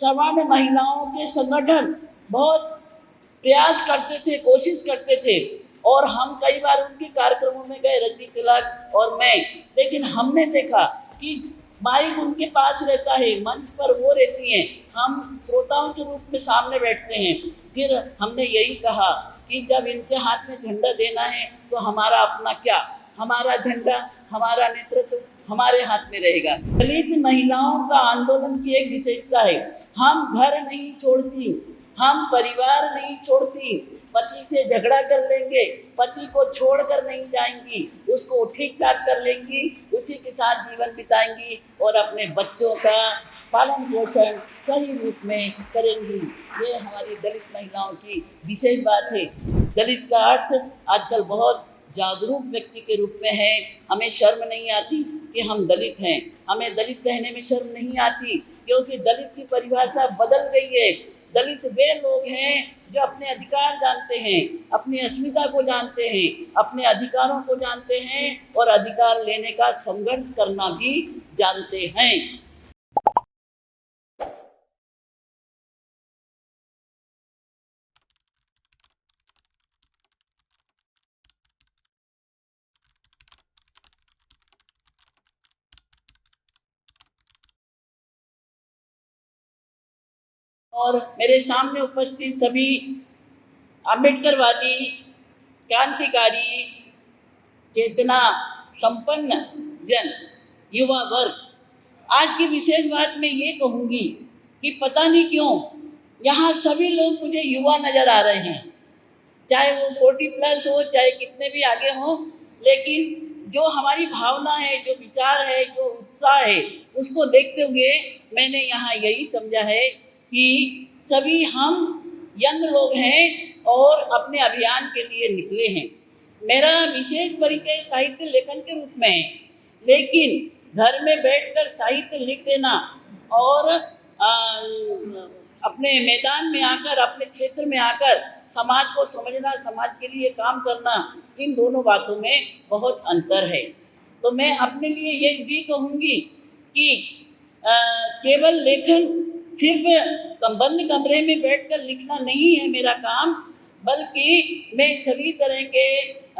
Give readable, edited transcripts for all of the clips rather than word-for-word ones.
सवर्ण महिलाओं के संगठन बहुत प्रयास करते थे, कोशिश करते थे, और हम कई बार उनके कार्यक्रमों में गए, रजनी तिलक और मैं। लेकिन हमने देखा कि माइक उनके पास रहता है, मंच पर वो रहती हैं, हम श्रोताओं के रूप में सामने बैठते हैं। फिर हमने यही कहा कि जब इनके हाथ में झंडा देना है तो हमारा अपना क्या, हमारा झंडा, हमारा नेतृत्व हमारे हाथ में रहेगा। दलित महिलाओं का आंदोलन की एक विशेषता है, हम घर नहीं छोड़ती, हम परिवार नहीं छोड़ती, पति से झगड़ा कर लेंगे, पति को छोड़कर नहीं जाएंगी, उसको ठीक ठाक कर लेंगी, उसी के साथ जीवन बिताएंगी और अपने बच्चों का पालन पोषण सही रूप में करेंगी। ये हमारी दलित महिलाओं की विशेष बात है। दलित का अर्थ आजकल बहुत जागरूक व्यक्ति के रूप में है। हमें शर्म नहीं आती कि हम दलित हैं, हमें दलित कहने में शर्म नहीं आती, क्योंकि दलित की परिभाषा बदल गई है। दलित वे लोग हैं जो अपने अधिकार जानते हैं, अपनी अस्मिता को जानते हैं, अपने अधिकारों को जानते हैं और अधिकार लेने का संघर्ष करना भी जानते हैं। और मेरे सामने उपस्थित सभी अम्बेडकरवादी, क्रांतिकारी, चेतना संपन्न जन, युवा वर्ग, आज की विशेष बात मैं ये कहूँगी कि पता नहीं क्यों यहाँ सभी लोग मुझे युवा नज़र आ रहे हैं, चाहे वो 40+ हो, चाहे कितने भी आगे हों, लेकिन जो हमारी भावना है, जो विचार है, जो उत्साह है, उसको देखते हुए मैंने यहाँ यही समझा है कि सभी हम यंग लोग हैं और अपने अभियान के लिए निकले हैं। मेरा विशेष परिचय साहित्य लेखन के रूप में है, लेकिन घर में बैठकर साहित्य लिख देना और अपने मैदान में आकर, अपने क्षेत्र में आकर समाज को समझना, समाज के लिए काम करना, इन दोनों बातों में बहुत अंतर है। तो मैं अपने लिए ये भी कहूँगी कि केवल लेखन सिर्फ बंद कमरे में बैठकर लिखना नहीं है मेरा काम, बल्कि मैं सभी तरह के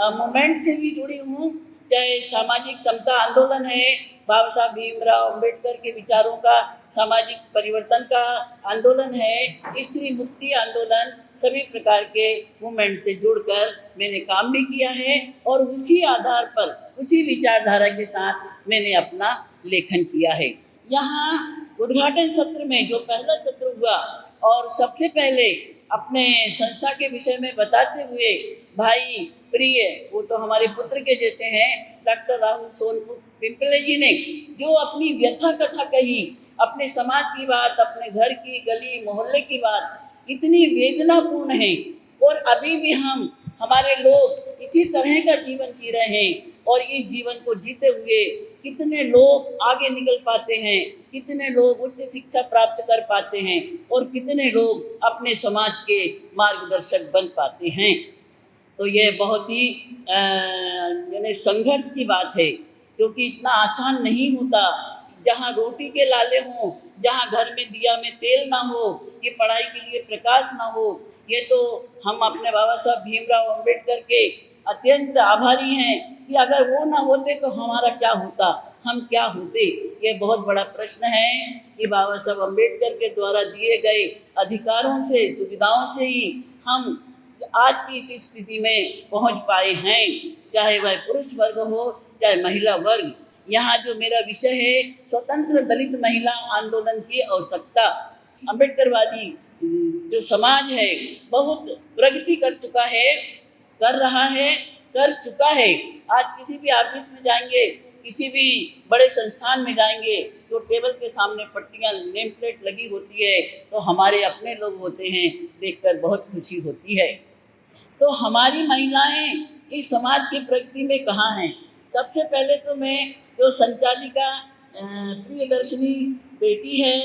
मूवमेंट से भी जुड़ी हूँ। चाहे सामाजिक समता आंदोलन है, बाबा साहब भीमराव अम्बेडकर के विचारों का सामाजिक परिवर्तन का आंदोलन है, स्त्री मुक्ति आंदोलन, सभी प्रकार के मूवमेंट से जुड़कर मैंने काम भी किया है और उसी आधार पर, उसी विचारधारा के साथ मैंने अपना लेखन किया है। यहाँ उद्घाटन सत्र में जो पहला सत्र हुआ और सबसे पहले अपने संस्था के विषय में बताते हुए भाई प्रिय, वो तो हमारे पुत्र के जैसे हैं, डॉक्टर राहुल सोनपुर पिंपले जी ने जो अपनी व्यथा कथा कही, अपने समाज की बात, अपने घर की, गली मोहल्ले की बात, इतनी वेदनापूर्ण है। और अभी भी हमारे लोग इसी तरह का जीवन जी रहे हैं और इस जीवन को जीते हुए कितने लोग आगे निकल पाते हैं, कितने लोग उच्च शिक्षा प्राप्त कर पाते हैं और कितने लोग अपने समाज के मार्गदर्शक बन पाते हैं। तो ये बहुत ही यानी संघर्ष की बात है, क्योंकि इतना आसान नहीं होता। जहाँ रोटी के लाले हों, जहाँ घर में दिया में तेल ना हो, ये पढ़ाई के लिए प्रकाश ना हो, ये तो हम अपने बाबा साहब भीमराव अम्बेडकर के अत्यंत आभारी हैं कि अगर वो ना होते तो हमारा क्या होता, हम क्या होते। ये बहुत बड़ा प्रश्न है कि बाबा साहब अम्बेडकर के द्वारा दिए गए अधिकारों से, सुविधाओं से ही हम आज की इस स्थिति में पहुंच पाए हैं, चाहे वह पुरुष वर्ग हो, चाहे महिला वर्ग। यहाँ जो मेरा विषय है, स्वतंत्र दलित महिला आंदोलन की आवश्यकता। अम्बेडकरवादी जो समाज है बहुत प्रगति कर चुका है, कर रहा है, कर चुका है। आज किसी भी ऑफिस में जाएंगे, किसी भी बड़े संस्थान में जाएंगे तो टेबल के सामने पट्टियाँ, नेम प्लेट लगी होती है, तो हमारे अपने लोग होते हैं, देखकर बहुत खुशी होती है। तो हमारी महिलाएं इस समाज की प्रगति में कहाँ हैं? सबसे पहले तो मैं जो संचालिका प्रियदर्शनी बेटी है,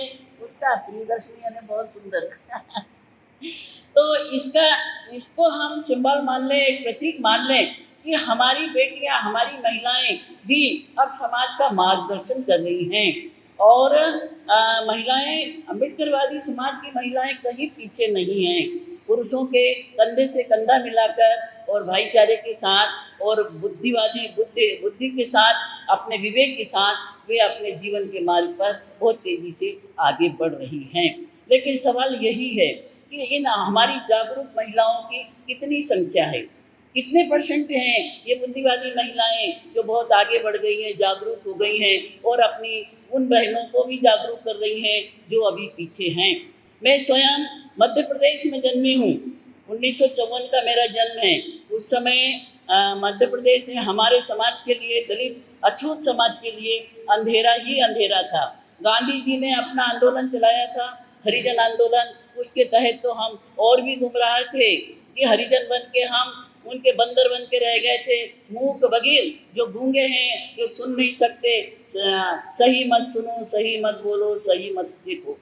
उसका, प्रियदर्शनी यानी बहुत सुंदर तो इसको हम सिंबल मान लें, एक प्रतीक मान लें कि हमारी बेटियां, हमारी महिलाएं भी अब समाज का मार्गदर्शन कर रही हैं। और महिलाएं, अम्बेडकरवादी समाज की महिलाएं कहीं पीछे नहीं हैं। पुरुषों के कंधे से कंधा मिलाकर और भाईचारे के साथ और बुद्धि के साथ, अपने विवेक के साथ वे अपने जीवन के मार्ग पर बहुत तेजी से आगे बढ़ रही हैं। लेकिन सवाल यही है कि इन हमारी जागरूक महिलाओं की कितनी संख्या है, कितने परसेंट हैं ये बुद्धिवादी महिलाएं जो बहुत आगे बढ़ गई हैं, जागरूक हो गई हैं और अपनी उन बहनों को भी जागरूक कर रही हैं जो अभी पीछे हैं। मैं स्वयं मध्य प्रदेश में जन्मी हूँ। 1954 का मेरा जन्म है। उस समय मध्य प्रदेश में हमारे समाज के लिए, दलित अछूत समाज के लिए अंधेरा ही अंधेरा था। गांधी जी ने अपना आंदोलन चलाया था, हरिजन आंदोलन। उसके तहत तो हम और भी गुमराह थे कि हरिजन बन के हम उनके बंदर बन के रह गए थे, मूक बधिर, जो गूंगे हैं, जो सुन नहीं सकते, सही मत सुनो, सही मत बोलो, सही मत देखो।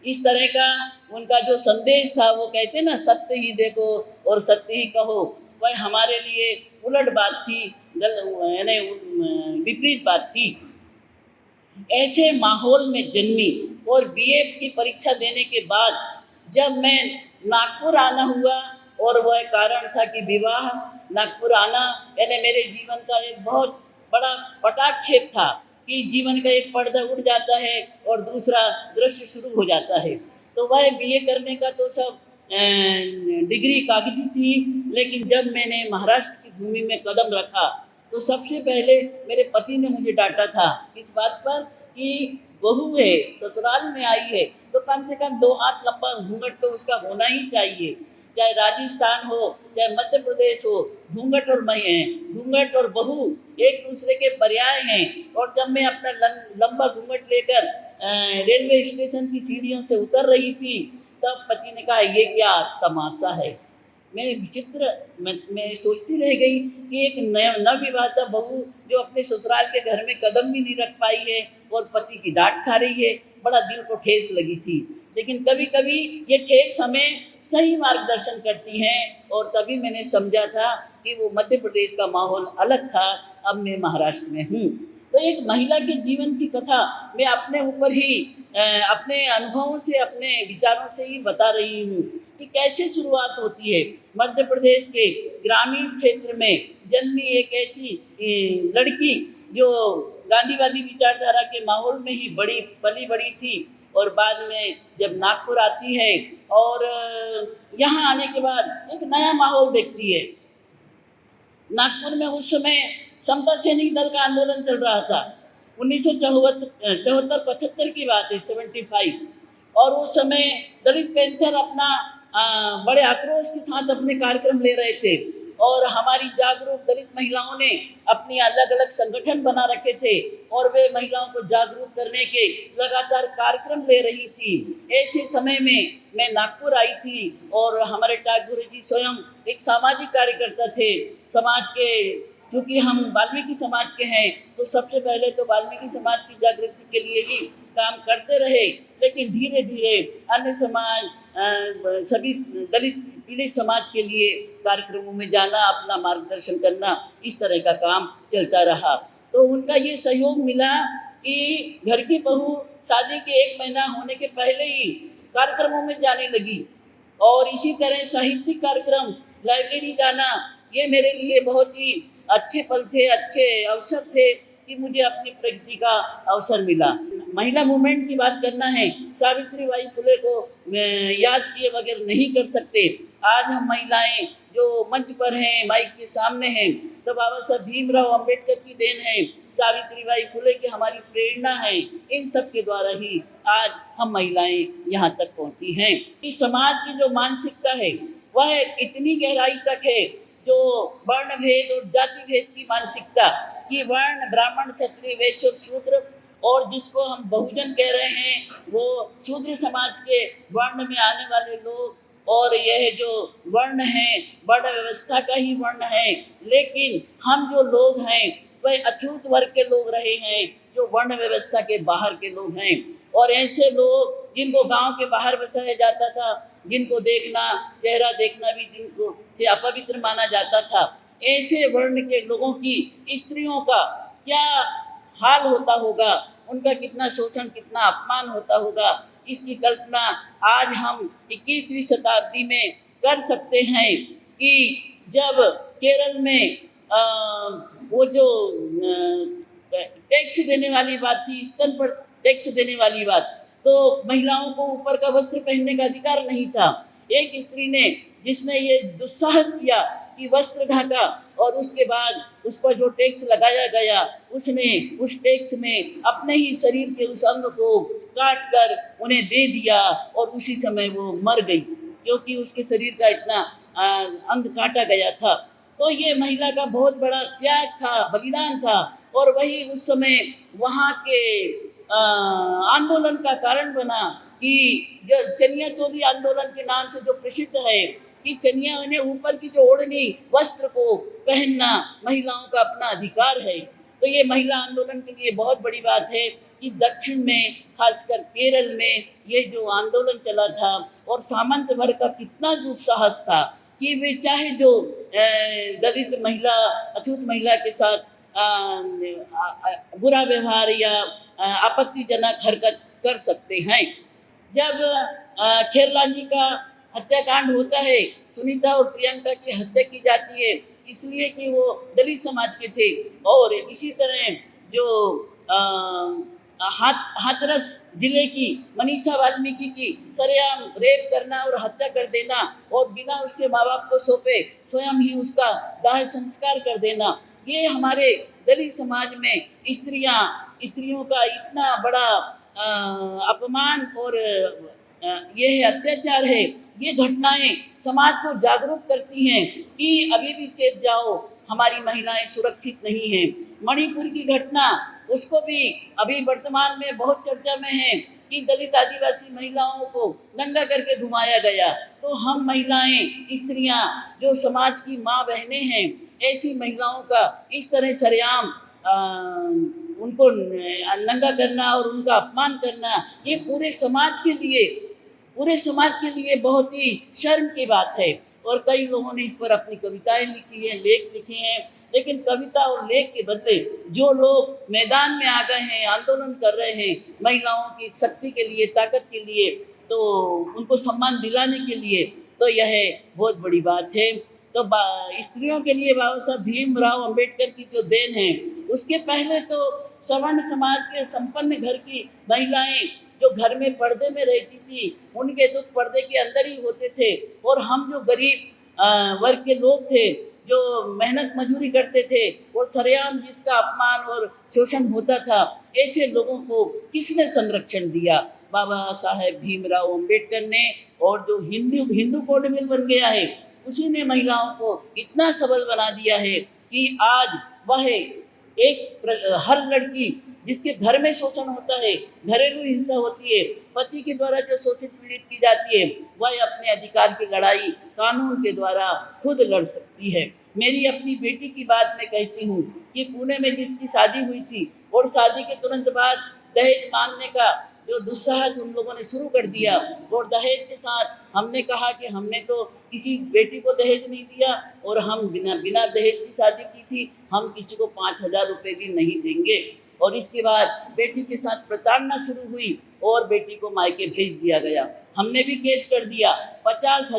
इस तरह का उनका जो संदेश था, वो कहते ना, सत्य ही देखो और सत्य ही कहो, वह हमारे लिए उलट बात थी, यानी विपरीत बात थी। ऐसे माहौल में जन्मी और बीए की परीक्षा देने के बाद जब मैं नागपुर आना हुआ, और वह कारण था कि विवाह। नागपुर आना यानी मेरे जीवन का एक बहुत बड़ा पटाक्षेप था कि जीवन का एक पर्दा उड़ जाता है और दूसरा दृश्य शुरू हो जाता है। तो वह बीए करने का तो सब डिग्री कागजी थी, लेकिन जब मैंने महाराष्ट्र की भूमि में कदम रखा तो सबसे पहले मेरे पति ने मुझे डांटा था इस बात पर कि बहू है, ससुराल में आई है, तो कम से कम 2 हाथ लंबा घूंघट तो उसका होना ही चाहिए। चाहे राजस्थान हो, चाहे मध्य प्रदेश हो, घूंघट और घूंघट और बहू एक दूसरे के पर्याय हैं। और जब मैं अपना लंबा घूंघट लेकर रेलवे स्टेशन की सीढ़ियों से उतर रही थी, तब पति ने कहा, ये क्या तमाशा है। मैं सोचती रह गई कि एक नवविवाहिता बहू जो अपने ससुराल के घर में कदम भी नहीं रख पाई है और पति की डांट खा रही है, बड़ा दिल को ठेस लगी थी। लेकिन कभी कभी ये ठेस हमें सही मार्गदर्शन करती हैं, और तभी मैंने समझा था कि वो मध्य प्रदेश का माहौल अलग था, अब मैं महाराष्ट्र में हूँ। तो एक महिला के जीवन की कथा मैं अपने ऊपर ही अपने अनुभवों से, अपने विचारों से ही बता रही हूँ कि कैसे शुरुआत होती है। मध्य प्रदेश के ग्रामीण क्षेत्र में जन्मी एक ऐसी लड़की जो गांधीवादी विचारधारा के माहौल में ही पली बड़ी थी, और बाद में जब नागपुर आती है और यहाँ आने के बाद एक नया माहौल देखती है। नागपुर में उस समय समता सैनिक दल का आंदोलन चल रहा था। 1974-75 की बात है, 75। और उस समय दलित पैंथर अपना बड़े आक्रोश के साथ अपने कार्यक्रम ले रहे थे, और हमारी जागरूक दलित महिलाओं ने अपनी अलग अलग संगठन बना रखे थे, और वे महिलाओं को जागरूक करने के लगातार कार्यक्रम ले रही थी। ऐसे समय में मैं नागपुर आई थी, और हमारे ठाकुर जी स्वयं एक सामाजिक कार्यकर्ता थे। समाज के, क्योंकि हम वाल्मीकि समाज के हैं, तो सबसे पहले तो वाल्मीकि समाज की जागृति के लिए ही काम करते रहे, लेकिन धीरे धीरे अन्य समाज, सभी दलित पीड़ित समाज के लिए कार्यक्रमों में जाना, अपना मार्गदर्शन करना, इस तरह का काम चलता रहा। तो उनका ये सहयोग मिला कि घर की बहू शादी के 1 महीना होने के पहले ही कार्यक्रमों में जाने लगी। और इसी तरह साहित्यिक कार्यक्रम, लाइब्रेरी जाना, ये मेरे लिए बहुत ही अच्छे पल थे, अच्छे अवसर थे कि मुझे अपनी प्रगति का अवसर मिला। महिला मूवमेंट की बात करना है, सावित्रीबाई फुले को याद किए बगैर नहीं कर सकते। आज हम महिलाएं जो मंच पर हैं, माइक के सामने हैं, तो बाबा साहब भीमराव अंबेडकर की देन है, सावित्रीबाई फुले की हमारी प्रेरणा है। इन सब के द्वारा ही आज हम महिलाएं यहाँ तक पहुँची हैं। इस समाज की जो मानसिकता है वह इतनी गहराई तक है, जो वर्ण भेद और जाति भेद की मानसिकता कि वर्ण, ब्राह्मण, क्षत्रिय, वैश्य और शूद्र, और जिसको हम बहुजन कह रहे हैं, वो शूद्र समाज के वर्ण में आने वाले लोग, और यह जो वर्ण है वर्ण व्यवस्था का ही वर्ण है। लेकिन हम जो लोग हैं वह अछूत वर्ग के लोग रहे हैं, जो वर्ण व्यवस्था के बाहर के लोग हैं। और ऐसे लोग जिनको गांव के बाहर बसाया जाता था, जिनको देखना, चेहरा देखना भी जिनको से अपवित्र माना जाता था, ऐसे वर्ण के लोगों की, स्त्रियों का क्या हाल होता होगा, उनका कितना शोषण, कितना अपमान होता होगा, इसकी कल्पना आज हम 21वीं शताब्दी में कर सकते हैं कि जब केरल में वो जो टैक्स देने वाली बात थी, स्तन पर टैक्स देने वाली बात, तो महिलाओं को ऊपर का वस्त्र पहनने का अधिकार नहीं था। एक स्त्री ने, जिसने ये दुस्साहस किया कि वस्त्र ढाका, और उसके बाद उस पर जो टैक्स लगाया गया, उसने उस टैक्स में अपने ही शरीर के उस अंग को काट कर उन्हें दे दिया, और उसी समय वो मर गई, क्योंकि उसके शरीर का इतना अंग काटा गया था। तो ये महिला का बहुत बड़ा त्याग था, बलिदान था, और वही उस समय वहाँ के आंदोलन का कारण बना कि जो चनिया चोली आंदोलन के नाम से जो प्रसिद्ध है कि चनिया ने ऊपर की जो ओढ़नी वस्त्र को पहनना महिलाओं का अपना अधिकार है। तो ये महिला आंदोलन के लिए बहुत बड़ी बात है कि दक्षिण में, खासकर केरल में, ये जो आंदोलन चला था, और सामंत वर्ग का कितना दुस्साहस था कि वे चाहे जो दलित महिला, अछूत महिला के साथ बुरा व्यवहार या आपत्तिजनक हरकत कर सकते हैं। जब खेरलानी का हत्याकांड होता है, सुनीता और प्रियंका की हत्या की जाती है, इसलिए कि वो दलित समाज के थे, और इसी तरह जो हाथरस जिले की मनीषा वाल्मीकि की सरेआम रेप करना और हत्या कर देना, और बिना उसके माँ बाप को सौंपे स्वयं ही उसका दाह संस्कार कर देना, ये हमारे दलित समाज में स्त्रियों का इतना बड़ा अपमान और ये है अत्याचार है। ये घटनाएं समाज को जागरूक करती हैं कि अभी भी चेत जाओ, हमारी महिलाएं सुरक्षित नहीं हैं। मणिपुर की घटना, उसको भी अभी वर्तमान में बहुत चर्चा में है कि दलित आदिवासी महिलाओं को नंगा करके घुमाया गया। तो हम महिलाएं, स्त्रियां जो समाज की माँ बहनें हैं, ऐसी महिलाओं का इस तरह सरेआम उनको नंगा करना और उनका अपमान करना, ये पूरे समाज के लिए बहुत ही शर्म की बात है। और कई लोगों ने इस पर अपनी कविताएं लिखी हैं, लेख लिखे हैं, लेकिन कविता और लेख के बदले जो लोग मैदान में आ गए हैं, आंदोलन कर रहे हैं महिलाओं की शक्ति के लिए, ताकत के लिए, तो उनको सम्मान दिलाने के लिए, तो यह बहुत बड़ी बात है। तो स्त्रियों के लिए बाबा साहब भीमराव अंबेडकर की जो देन है, उसके पहले तो सवर्ण समाज के संपन्न घर की महिलाएं जो घर में पर्दे में रहती थी, उनके दुख पर्दे के अंदर ही होते थे, और हम जो गरीब वर्ग के लोग थे, जो मेहनत मजदूरी करते थे, और सरेआम जिसका अपमान और शोषण होता था, ऐसे लोगों को किसने संरक्षण दिया? बाबा साहेब भीमराव अंबेडकर ने। और जो हिंदू कोड बिल बन गया है, उसी ने महिलाओं को इतना सबल बना दिया है कि आज वह हर लड़की जिसके घर में शोषण होता है, घरेलू हिंसा होती है, पति के द्वारा जो शोषित पीड़ित की जाती है, वह अपने अधिकार की लड़ाई कानून के द्वारा खुद लड़ सकती है। मेरी अपनी बेटी की बात मैं कहती हूँ कि पुणे में जिसकी शादी हुई थी, और शादी के तुरंत बाद दहेज मांगने का जो दुस्साहस उन लोगों ने शुरू कर दिया, और दहेज के साथ हमने कहा कि हमने तो किसी बेटी को दहेज नहीं दिया, और हम बिना दहेज की शादी की थी, हम किसी को 5,000 रुपये भी नहीं देंगे। और इसके बाद बेटी के साथ प्रताड़ना शुरू हुई, और बेटी को मायके भेज दिया गया। हमने भी केस कर दिया, 50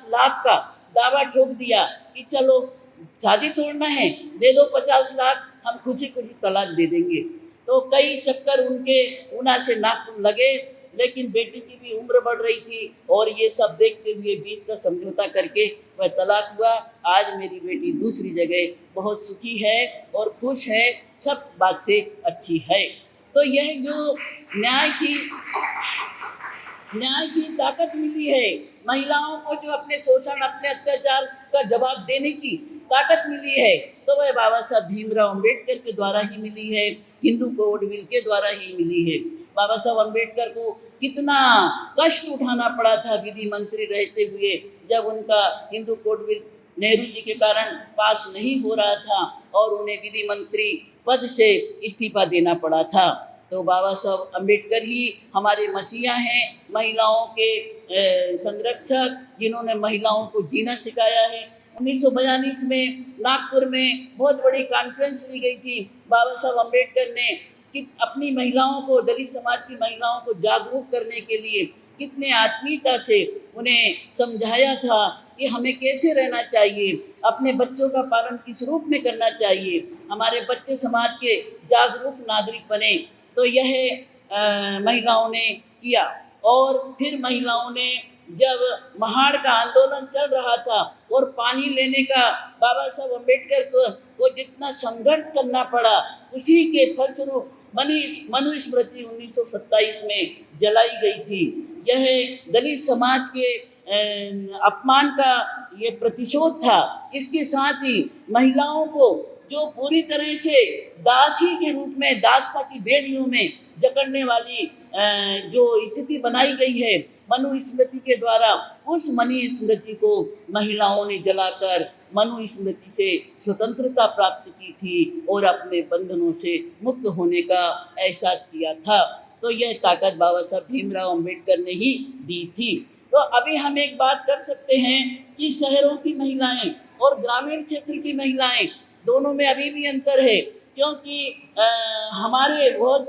लाख का दावा ठोक दिया कि चलो शादी तोड़ना है, दे दो 50 लाख, हम खुशी खुशी तलाक दे देंगे। तो कई चक्कर उनके ऊना से नाखून लगे, लेकिन बेटी की भी उम्र बढ़ रही थी, और ये सब देखते हुए बीच का समझौता करके वह तलाक हुआ। आज मेरी बेटी दूसरी जगह बहुत सुखी है और खुश है, सब बात से अच्छी है। तो यह जो न्याय की ताकत मिली है महिलाओं को, जो अपने शोषण, अपने अत्याचार का जवाब देने की ताकत मिली है, तो वह बाबा साहब भीमराव अंबेडकर के द्वारा ही मिली है, हिंदू कोड बिल के द्वारा ही मिली है। बाबा साहब अंबेडकर को कितना कष्ट उठाना पड़ा था विधि मंत्री रहते हुए, जब उनका हिंदू कोड बिल नेहरू जी के कारण पास नहीं हो रहा था, और उन्हें विधि मंत्री पद से इस्तीफा देना पड़ा था। तो बाबा साहब अंबेडकर ही हमारे मसीहा हैं, महिलाओं के संरक्षक, जिन्होंने महिलाओं को जीना सिखाया है। 1942 में नागपुर में बहुत बड़ी कॉन्फ्रेंस ली गई थी। बाबा साहब अंबेडकर ने कि अपनी महिलाओं को, दलित समाज की महिलाओं को जागरूक करने के लिए कितने आत्मीयता से उन्हें समझाया था कि हमें कैसे रहना चाहिए, अपने बच्चों का पालन किस रूप में करना चाहिए, हमारे बच्चे समाज के जागरूक नागरिक बने। तो यह महिलाओं ने किया। और फिर महिलाओं ने, जब महाड़ का आंदोलन चल रहा था और पानी लेने का बाबा साहब अम्बेडकर को जितना संघर्ष करना पड़ा, उसी के फलस्वरूप मनुस्मृति 1927 में जलाई गई थी। यह दलित समाज के अपमान का ये प्रतिशोध था। इसके साथ ही महिलाओं को जो पूरी तरह से दासी के रूप में, दासता की बेड़ियों में जकड़ने वाली जो स्थिति बनाई गई है मनुस्मृति के द्वारा, उस मनुस्मृति को महिलाओं ने जलाकर मनुस्मृति से स्वतंत्रता प्राप्त की थी और अपने बंधनों से मुक्त होने का एहसास किया था। तो यह ताकत बाबा साहब भीमराव अम्बेडकर ने ही दी थी। तो अभी हम एक बात कर सकते हैं कि शहरों की महिलाएं और ग्रामीण क्षेत्र की महिलाएं दोनों में अभी भी अंतर है, क्योंकि हमारे बहुत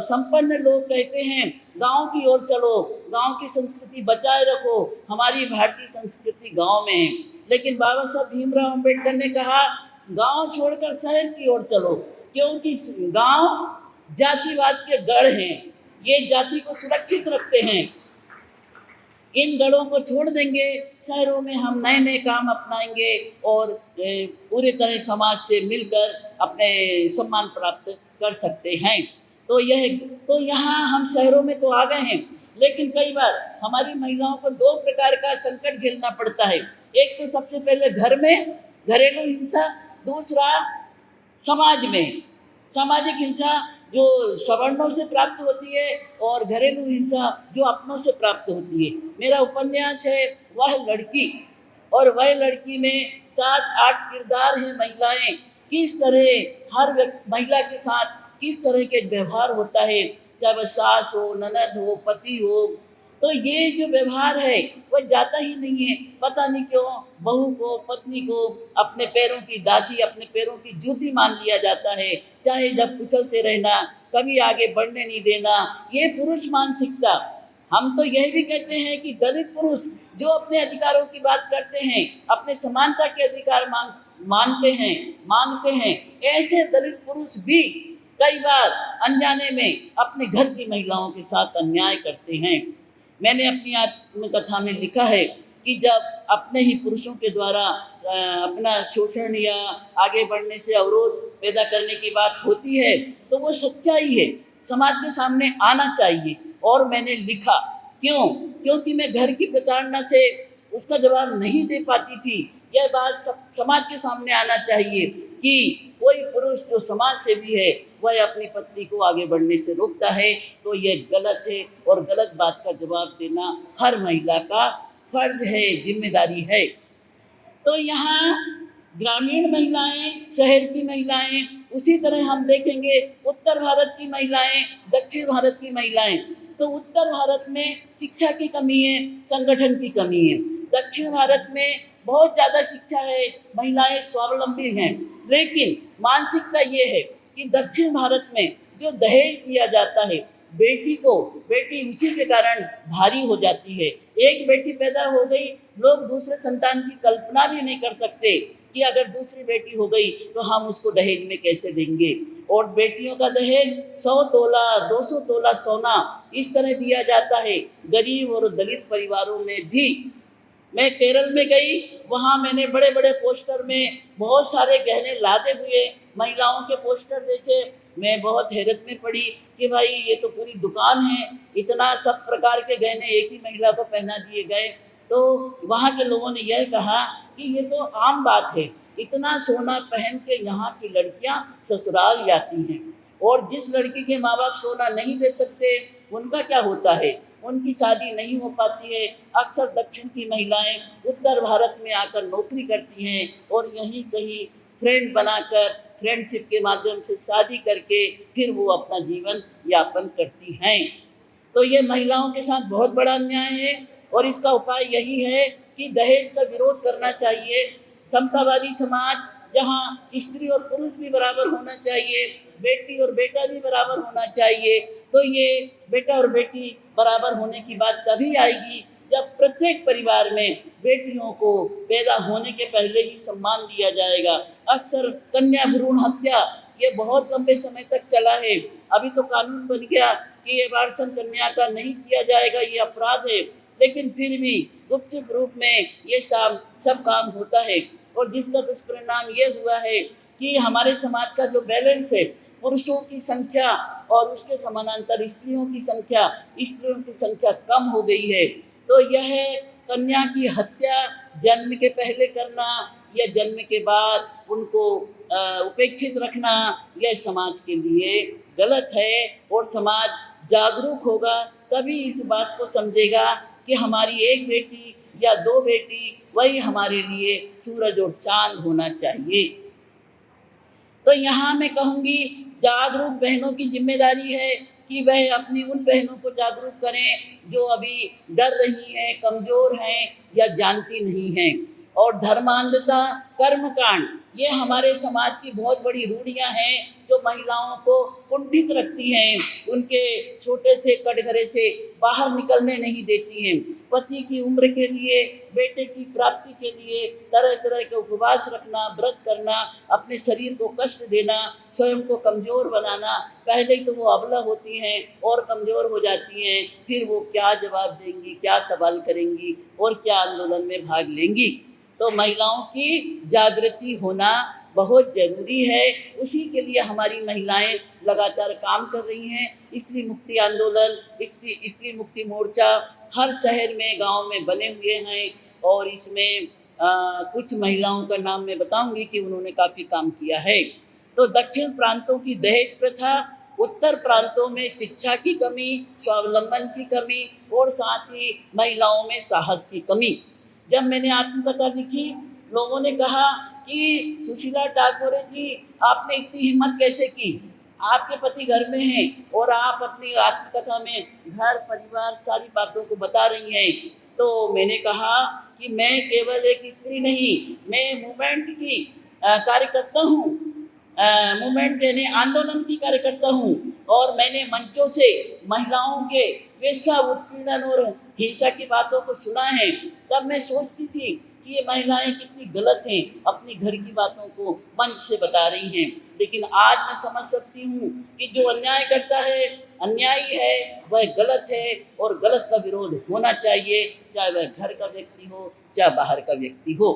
संपन्न लोग कहते हैं गांव की ओर चलो, गांव की संस्कृति बचाए रखो, हमारी भारतीय संस्कृति गांव में है। लेकिन बाबा साहब भीमराव अम्बेडकर ने कहा गांव छोड़कर शहर की ओर चलो, क्योंकि गांव जातिवाद के गढ़ हैं, ये जाति को सुरक्षित रखते हैं। इन गढ़ों को छोड़ देंगे, शहरों में हम नए नए काम अपनाएंगे और पूरे तरह समाज से मिलकर अपने सम्मान प्राप्त कर सकते हैं। तो यहाँ हम शहरों में तो आ गए हैं, लेकिन कई बार हमारी महिलाओं को दो प्रकार का संकट झेलना पड़ता है। एक तो सबसे पहले घर में घरेलू हिंसा, दूसरा समाज में सामाजिक हिंसा जो सवर्णों से प्राप्त होती है और घरेलू हिंसा जो अपनों से प्राप्त होती है। मेरा उपन्यास है वह लड़की, और वह लड़की में 7-8 किरदार हैं महिलाएं, किस तरह हर महिला के साथ किस तरह के व्यवहार होता है, चाहे वह सास हो, ननद हो, पति हो। तो ये जो व्यवहार है वह जाता ही नहीं है। पता नहीं क्यों बहू को, पत्नी को अपने पैरों की दासी, अपने पैरों की जूती मान लिया जाता है, चाहे जब कुचलते रहना, कभी आगे बढ़ने नहीं देना। ये पुरुष मानसिकता। हम तो यह भी कहते हैं कि दलित पुरुष जो अपने अधिकारों की बात करते हैं, अपने समानता के अधिकार मांगते हैं, ऐसे दलित पुरुष भी कई बार अनजाने में अपने घर की महिलाओं के साथ अन्याय करते हैं। मैंने अपनी आत्मकथा में लिखा है कि जब अपने ही पुरुषों के द्वारा अपना शोषण या आगे बढ़ने से अवरोध पैदा करने की बात होती है, तो वो सच्चाई है, समाज के सामने आना चाहिए। और मैंने लिखा क्योंकि मैं घर की प्रताड़ना से उसका जवाब नहीं दे पाती थी। यह बात समाज के सामने आना चाहिए कि कोई पुरुष जो समाज सेवी है वह अपनी पत्नी को आगे बढ़ने से रोकता है, तो यह गलत है। और गलत बात का जवाब देना हर महिला का फर्ज है, जिम्मेदारी है। तो यहाँ ग्रामीण महिलाएं, शहर की महिलाएं, उसी तरह हम देखेंगे उत्तर भारत की महिलाएं, दक्षिण भारत की महिलाएं। तो उत्तर भारत में शिक्षा की कमी है, संगठन की कमी है। दक्षिण भारत में बहुत ज़्यादा शिक्षा है, महिलाएं स्वावलंबी हैं। लेकिन मानसिकता ये है कि दक्षिण भारत में जो दहेज दिया जाता है, बेटी उसी के कारण भारी हो जाती है। एक बेटी पैदा हो गई, लोग दूसरे संतान की कल्पना भी नहीं कर सकते कि अगर दूसरी बेटी हो गई तो हम उसको दहेज में कैसे देंगे। और बेटियों का दहेज 100 तोला 200 तोला सोना इस तरह दिया जाता है गरीब और दलित परिवारों में भी। मैं केरल में गई, वहाँ मैंने बड़े बड़े पोस्टर में बहुत सारे गहने लादे हुए महिलाओं के पोस्टर देखे। मैं बहुत हैरत में पड़ी कि भाई ये तो पूरी दुकान है, इतना सब प्रकार के गहने एक ही महिला को पहना दिए गए। तो वहाँ के लोगों ने यह कहा कि ये तो आम बात है, इतना सोना पहन के यहाँ की लड़कियाँ ससुराल जाती हैं, और जिस लड़की के माँ बाप सोना नहीं दे सकते उनका क्या होता है, उनकी शादी नहीं हो पाती है। अक्सर दक्षिण की महिलाएं उत्तर भारत में आकर नौकरी करती हैं और यहीं कहीं फ्रेंड बनाकर, फ्रेंडशिप के माध्यम से शादी करके फिर वो अपना जीवन यापन करती हैं। तो ये महिलाओं के साथ बहुत बड़ा अन्याय है, और इसका उपाय यही है कि दहेज का विरोध करना चाहिए। समतावादी समाज जहाँ स्त्री और पुरुष भी बराबर होना चाहिए, बेटी और बेटा भी बराबर होना चाहिए। तो ये बेटा और बेटी बराबर होने की बात तभी आएगी जब प्रत्येक परिवार में बेटियों को पैदा होने के पहले ही सम्मान दिया जाएगा। अक्सर कन्या भ्रूण हत्या ये बहुत लंबे समय तक चला है। अभी तो कानून बन गया कि ये वारसन कन्या का नहीं किया जाएगा, ये अपराध है, लेकिन फिर भी गुप्त रूप में ये सब काम होता है। और जिसका दुष्परिणाम ये हुआ है कि हमारे समाज का जो बैलेंस है, पुरुषों की संख्या और उसके समानांतर स्त्रियों की संख्या कम हो गई है। तो यह कन्या की हत्या जन्म के पहले करना या जन्म के बाद उनको उपेक्षित रखना, यह समाज के लिए गलत है। और समाज जागरूक होगा तभी इस बात को समझेगा कि हमारी एक बेटी या दो बेटी वही हमारे लिए सूरज और चांद होना चाहिए। तो यहाँ मैं कहूँगी जागरूक बहनों की जिम्मेदारी है कि वह अपनी उन बहनों को जागरूक करें जो अभी डर रही हैं, कमज़ोर हैं या जानती नहीं हैं। और धर्मांधता, कर्मकांड, ये हमारे समाज की बहुत बड़ी रूढ़ियाँ हैं जो महिलाओं को कुंठित रखती हैं, उनके छोटे से कटघरे से बाहर निकलने नहीं देती हैं। पति की उम्र के लिए, बेटे की प्राप्ति के लिए तरह तरह के उपवास रखना, व्रत करना, अपने शरीर को कष्ट देना, स्वयं को कमज़ोर बनाना। पहले ही तो वो अबला होती हैं और कमज़ोर हो जाती हैं, फिर वो क्या जवाब देंगी, क्या सवाल करेंगी और क्या आंदोलन में भाग लेंगी। तो महिलाओं की जागृति होना बहुत ज़रूरी है। उसी के लिए हमारी महिलाएं लगातार काम कर रही हैं। स्त्री मुक्ति आंदोलन, स्त्री मुक्ति मोर्चा हर शहर में, गांव में बने हुए हैं। और इसमें कुछ महिलाओं का नाम मैं बताऊंगी कि उन्होंने काफ़ी काम किया है। तो दक्षिण प्रांतों की दहेज प्रथा, उत्तर प्रांतों में शिक्षा की कमी, स्वावलंबन की कमी और साथ ही महिलाओं में साहस की कमी। जब मैंने आत्मकथा लिखी, लोगों ने कहा कि सुशीला टागोरे जी, आपने इतनी हिम्मत कैसे की? आपके पति घर में हैं और आप अपनी आत्मकथा में घर परिवार सारी बातों को बता रही हैं। तो मैंने कहा कि मैं केवल एक स्त्री नहीं, मैं मूवमेंट की कार्यकर्ता हूँ, मूवमेंट यानी आंदोलन की कार्यकर्ता हूँ। और मैंने मंचों से महिलाओं के वेश्या उत्पीड़न और हिंसा की बातों को सुना है। तब मैं सोचती थी कि ये महिलाएं कितनी गलत हैं, अपनी घर की बातों को मंच से बता रही हैं। लेकिन आज मैं समझ सकती हूँ कि जो अन्याय करता है, अन्यायी है, वह गलत है और गलत का विरोध होना चाहिए, चाहे वह घर का व्यक्ति हो चाहे बाहर का व्यक्ति हो।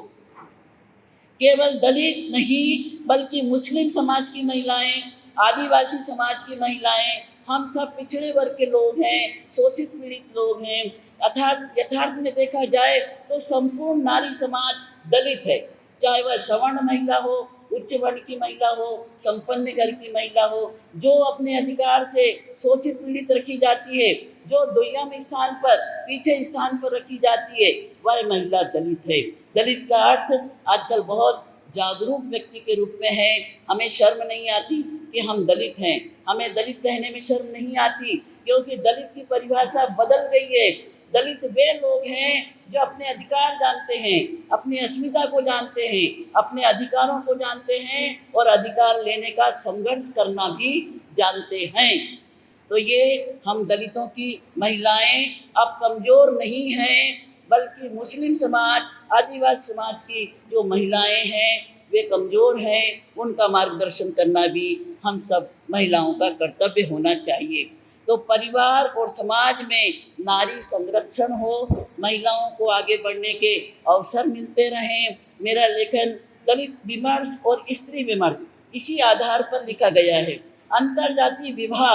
केवल दलित नहीं बल्कि मुस्लिम समाज की महिलाएं, आदिवासी समाज की महिलाएं, हम सब पिछड़े वर्ग के लोग हैं, शोषित पीड़ित लोग हैं। यथार्थ में देखा जाए तो संपूर्ण नारी समाज दलित है, चाहे वह सवर्ण महिला हो, उच्च वर्ण की महिला हो, संपन्न घर की महिला हो। जो अपने अधिकार से शोषित पीड़ित रखी जाती है, जो दुर्गम स्थान पर, पीछे स्थान पर रखी जाती है, वह महिला दलित है। दलित का अर्थ आजकल बहुत जागरूक व्यक्ति के रूप में है। हमें शर्म नहीं आती कि हम दलित हैं, हमें दलित कहने में शर्म नहीं आती, क्योंकि दलित की परिभाषा बदल गई है। दलित वे लोग हैं जो अपने अधिकार जानते हैं, अपनी अस्मिता को जानते हैं, अपने अधिकारों को जानते हैं और अधिकार लेने का संघर्ष करना भी जानते हैं। तो ये हम दलितों की महिलाएं अब कमज़ोर नहीं हैं, बल्कि मुस्लिम समाज, आदिवासी समाज की जो महिलाएं हैं वे कमज़ोर हैं। उनका मार्गदर्शन करना भी हम सब महिलाओं का कर्तव्य होना चाहिए। तो परिवार और समाज में नारी संरक्षण हो, महिलाओं को आगे बढ़ने के अवसर मिलते रहें। मेरा लेखन दलित विमर्श और स्त्री विमर्श इसी आधार पर लिखा गया है। अंतरजातीय विवाह,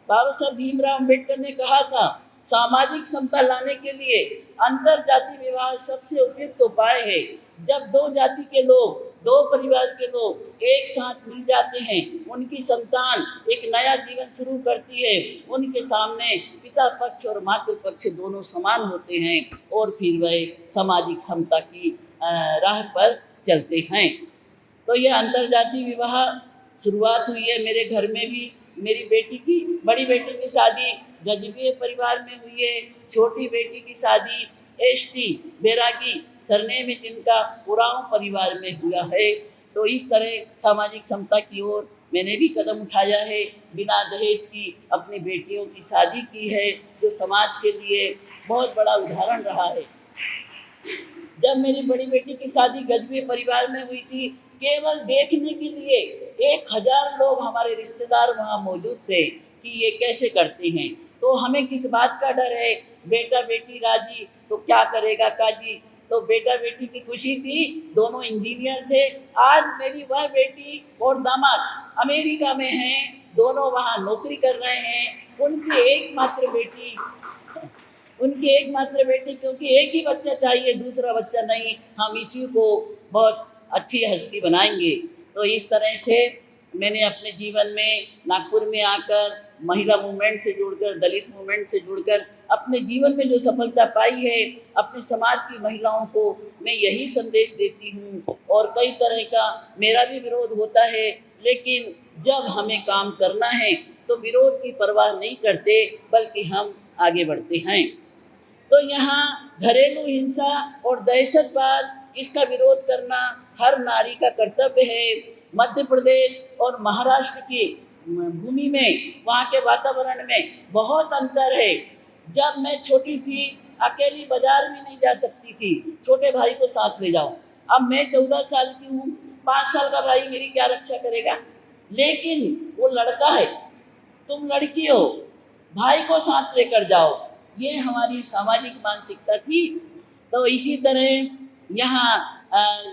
बाबा साहब भीमराव अम्बेडकर ने कहा था, सामाजिक समता लाने के लिए अंतरजातीय विवाह सबसे उपयुक्त उपाय है। जब दो जाति के लोग, दो परिवार के लोग एक साथ मिल जाते हैं, उनकी संतान एक नया जीवन शुरू करती है, उनके सामने पिता पक्ष और मातृ पक्ष दोनों समान होते हैं और फिर वह सामाजिक समता की राह पर चलते हैं। तो यह अंतरजातीय विवाह शुरुआत हुई है मेरे घर में भी। मेरी बेटी की, बड़ी बेटी की शादी गजबीय परिवार में हुई है। छोटी बेटी की शादी एसटी बैरागी सरनेम में जिनका उरांव परिवार में हुआ है। तो इस तरह सामाजिक समता की ओर मैंने भी कदम उठाया है। बिना दहेज की अपनी बेटियों की शादी की है, जो समाज के लिए बहुत बड़ा उदाहरण रहा है। जब मेरी बड़ी बेटी की शादी गजबी परिवार में हुई थी, केवल देखने के लिए 1000 लोग हमारे रिश्तेदार वहाँ मौजूद थे कि ये कैसे करते हैं। तो हमें किस बात का डर है, बेटा बेटी राजी तो क्या करेगा काजी। तो बेटा बेटी की खुशी थी, दोनों इंजीनियर थे। आज मेरी वह बेटी और दामाद अमेरिका में हैं, दोनों वहाँ नौकरी कर रहे हैं। उनकी एकमात्र बेटी, क्योंकि एक ही बच्चा चाहिए, दूसरा बच्चा नहीं, हम इसी को बहुत अच्छी हस्ती बनाएंगे। तो इस तरह से मैंने अपने जीवन में नागपुर में आकर महिला मूवमेंट से जुड़कर, दलित मूवमेंट से जुड़कर अपने जीवन में जो सफलता पाई है, अपने समाज की महिलाओं को मैं यही संदेश देती हूँ। और कई तरह का मेरा भी विरोध होता है, लेकिन जब हमें काम करना है तो विरोध की परवाह नहीं करते, बल्कि हम आगे बढ़ते हैं। तो यहाँ घरेलू हिंसा और दहशतवाद, इसका विरोध करना हर नारी का कर्तव्य है। मध्य प्रदेश और महाराष्ट्र की भूमि में, वहाँ के वातावरण में बहुत अंतर है। जब मैं छोटी थी, अकेली बाजार भी नहीं जा सकती थी, छोटे भाई को साथ ले जाओ। अब मैं 14 साल की हूँ, 5 साल का भाई मेरी क्या रक्षा करेगा। लेकिन वो लड़का है, तुम लड़की हो, भाई को साथ लेकर जाओ। ये हमारी सामाजिक मानसिकता थी। तो इसी तरह यहाँ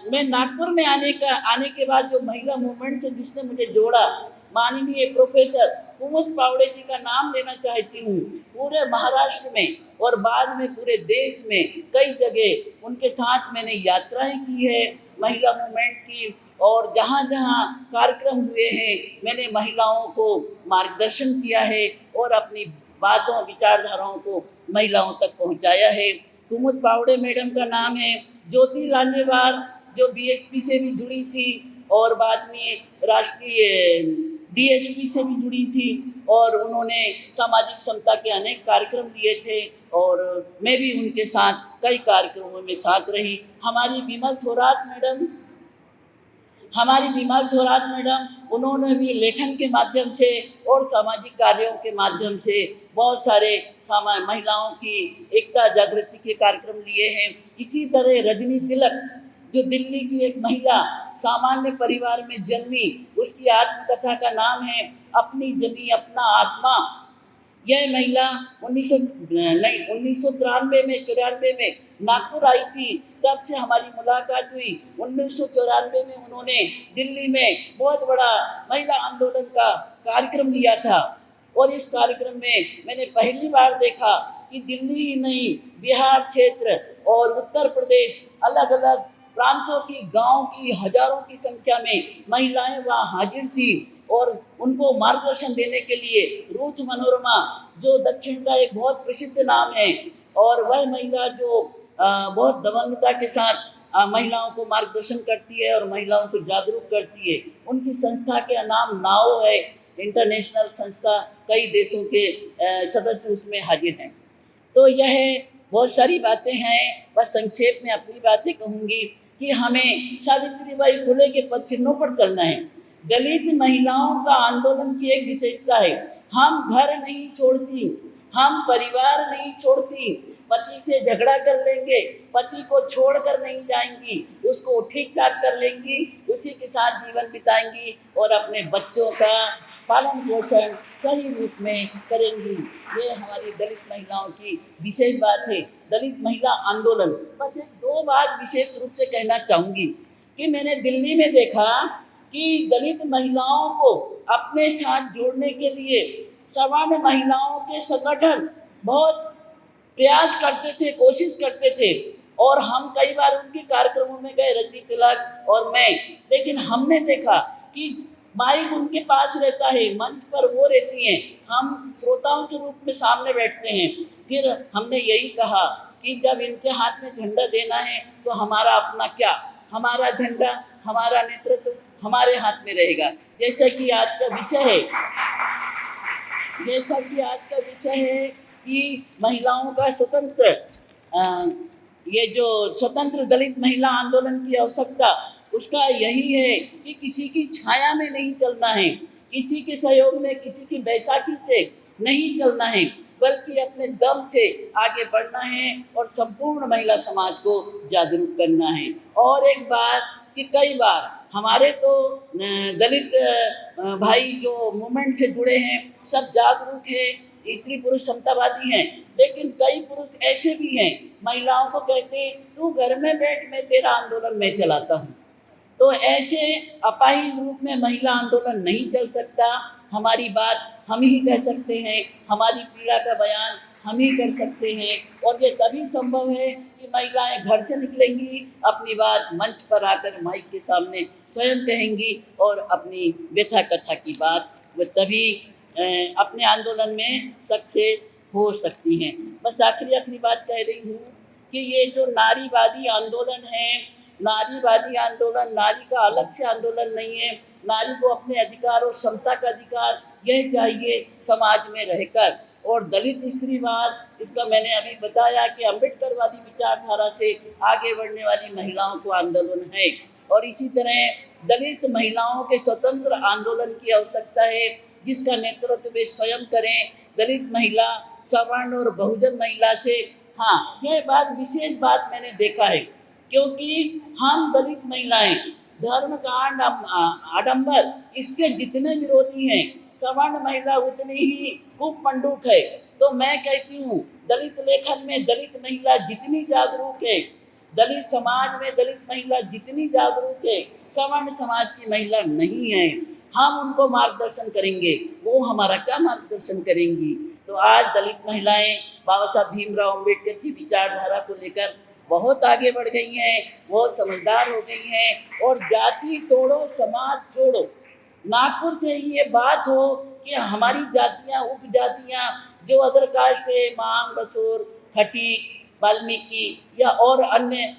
मैं नागपुर में आने के बाद जो महिला मूवमेंट से जिसने मुझे जोड़ा, माननीय प्रोफेसर कुमुद पावड़े जी का नाम लेना चाहती हूँ। पूरे महाराष्ट्र में और बाद में पूरे देश में कई जगह उनके साथ मैंने यात्राएं की है महिला मूवमेंट की। और जहाँ जहाँ कार्यक्रम हुए हैं, मैंने महिलाओं को मार्गदर्शन किया है और अपनी बातों विचारधाराओं को महिलाओं तक पहुँचाया है। कुमुद पावड़े मैडम का नाम है। ज्योति लांजेवार जो बीएसपी से भी जुड़ी थी और बाद में राष्ट्रीय डीएसपी से भी जुड़ी थी, और उन्होंने सामाजिक समता के अनेक कार्यक्रम लिए थे और मैं भी उनके साथ कई कार्यक्रमों में साथ रही। हमारी बिमल थोरात मैडम, उन्होंने भी लेखन के माध्यम से और सामाजिक कार्यों के माध्यम से बहुत सारे महिलाओं की एकता जागृति के कार्यक्रम लिए हैं। इसी तरह रजनी तिलक, जो दिल्ली की एक महिला, सामान्य परिवार में जन्मी, उसकी आत्मकथा का नाम है अपनी जमी अपना आसमां। यह महिला 1993 में 94 में नागपुर आई थी, तब से हमारी मुलाकात हुई। 1994 में उन्होंने दिल्ली में बहुत बड़ा महिला आंदोलन का कार्यक्रम लिया था और इस कार्यक्रम में मैंने पहली बार देखा कि दिल्ली ही नहीं, बिहार क्षेत्र और उत्तर प्रदेश, अलग अलग प्रांतों की, गांव की हजारों की संख्या में महिलाएं वहाँ हाजिर थी और उनको मार्गदर्शन देने के लिए रूथ मनोरमा, जो दक्षिण का एक बहुत प्रसिद्ध नाम है, और वह महिला जो बहुत दबंगता के साथ महिलाओं को मार्गदर्शन करती है और महिलाओं को जागरूक करती है। उनकी संस्था के नाम नाओ है, इंटरनेशनल संस्था, कई देशों के सदस्य उसमें हाजिर हैं। तो यह बहुत सारी बातें हैं, बस संक्षेप में अपनी बातें कहूँगी कि हमें सावित्रीबाई फुले के पद चिन्हों पर चलना है। दलित महिलाओं का आंदोलन की एक विशेषता है, हम घर नहीं छोड़ती, हम परिवार नहीं छोड़ती, पति से झगड़ा कर लेंगे, पति को छोड़कर नहीं जाएंगी, उसको ठीक ठाक कर लेंगी, उसी के साथ जीवन बिताएंगी और अपने बच्चों का पालन पोषण सही रूप में करेंगी। ये हमारी दलित महिलाओं की विशेष बात है। दलित महिला आंदोलन, बस एक 2 बात विशेष रूप से कहना चाहूँगी कि मैंने दिल्ली में देखा कि दलित महिलाओं को अपने साथ जोड़ने के लिए सामान्य महिलाओं के संगठन बहुत प्रयास करते थे, कोशिश करते थे, और हम कई बार उनके कार्यक्रमों में गए, रजनी तिलक और मैं, लेकिन हमने देखा कि माइक उनके पास रहता है, मंच पर वो रहती हैं, हम श्रोताओं के रूप में सामने बैठते हैं। फिर हमने यही कहा कि जब इनके हाथ में झंडा देना है तो हमारा अपना क्या, हमारा झंडा, हमारा नेतृत्व हमारे हाथ में रहेगा। जैसा कि आज का विषय है कि महिलाओं का स्वतंत्र, ये जो स्वतंत्र दलित महिला आंदोलन की आवश्यकता, उसका यही है कि किसी की छाया में नहीं चलना है, किसी के सहयोग में, किसी की बैसाखी से नहीं चलना है, बल्कि अपने दम से आगे बढ़ना है और संपूर्ण महिला समाज को जागरूक करना है। और एक बात कि कई बार हमारे तो दलित भाई जो मूवमेंट से जुड़े हैं सब जागरूक है, स्त्री पुरुष समतावादी हैं, लेकिन कई पुरुष ऐसे भी हैं महिलाओं को कहते हैं तू घर में बैठ, मैं तेरा आंदोलन मैं चलाता हूँ। तो ऐसे अपाहिज रूप में महिला आंदोलन नहीं चल सकता। हमारी बात हम ही कह सकते हैं, हमारी पीड़ा का बयान हम ही कर सकते हैं, और ये तभी संभव है कि महिलाएं घर से निकलेंगी, अपनी बात मंच पर आकर माइक के सामने स्वयं कहेंगी और अपनी व्यथा कथा की बात वो तभी अपने आंदोलन में सक्सेस हो सकती हैं। बस आखिरी बात कह रही हूँ कि ये जो नारीवादी आंदोलन है, नारीवादी आंदोलन नारी का अलग से आंदोलन नहीं है। नारी को अपने अधिकार और समता का अधिकार यह चाहिए समाज में रहकर। और दलित स्त्रीवाद, इसका मैंने अभी बताया कि अम्बेडकरवादी विचारधारा से आगे बढ़ने वाली महिलाओं को आंदोलन है। और इसी तरह दलित महिलाओं के स्वतंत्र आंदोलन की आवश्यकता है, जिसका नेतृत्व वे स्वयं करें। दलित महिला, सवर्ण और बहुजन महिला से, हाँ यह बात विशेष बात मैंने देखा है, क्योंकि हम दलित महिलाएं धर्म कांड आडंबर इसके जितने विरोधी हैं, सवर्ण महिला उतनी ही कूपमंडूक है। तो मैं कहती हूँ दलित लेखन में दलित महिला जितनी जागरूक है, दलित समाज में दलित महिला जितनी जागरूक है, सवर्ण समाज की महिला नहीं है। हम उनको मार्गदर्शन करेंगे, वो हमारा क्या मार्गदर्शन करेंगी। तो आज दलित महिलाएं बाबा साहब भीमराव अम्बेडकर की विचारधारा को लेकर बहुत आगे बढ़ गई हैं, बहुत समझदार हो गई हैं। और जाति तोड़ो समाज जोड़ो, नागपुर से ही ये बात हो कि हमारी जातियाँ, उपजातियाँ जो अदर कास्ट है, मांग, बसोर, खटीक, वाल्मीकि या और अन्य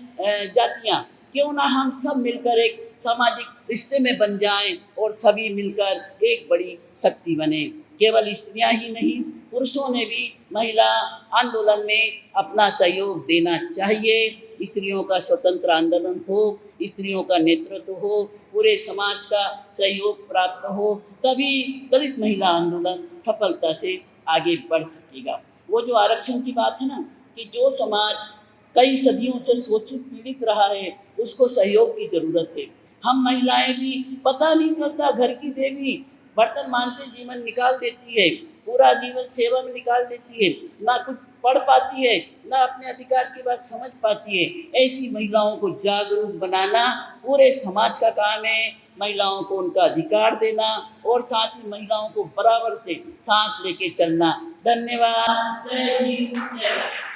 जातियाँ, क्यों ना हम सब मिलकर एक सामाजिक रिश्ते में बन जाएं और सभी मिलकर एक बड़ी शक्ति बने। केवल स्त्रियां ही नहीं, पुरुषों ने भी महिला आंदोलन में अपना सहयोग देना चाहिए। स्त्रियों का स्वतंत्र आंदोलन हो, स्त्रियों का नेतृत्व हो, पूरे समाज का सहयोग प्राप्त हो, तभी दलित महिला आंदोलन सफलता से आगे बढ़ सकेगा। वो जो आरक्षण की बात है ना, कि जो समाज कई सदियों से शोषित पीड़ित रहा है, उसको सहयोग की जरूरत है। हम महिलाएं भी, पता नहीं चलता, घर की देवी बर्तन मांजते जीवन निकाल देती है, पूरा जीवन सेवा में निकाल देती है, ना कुछ पढ़ पाती है, ना अपने अधिकार की बात समझ पाती है। ऐसी महिलाओं को जागरूक बनाना पूरे समाज का काम है। महिलाओं को उनका अधिकार देना और साथ ही महिलाओं को बराबर से साथ लेके चलना। धन्यवाद। जय हिंद, जय भारत।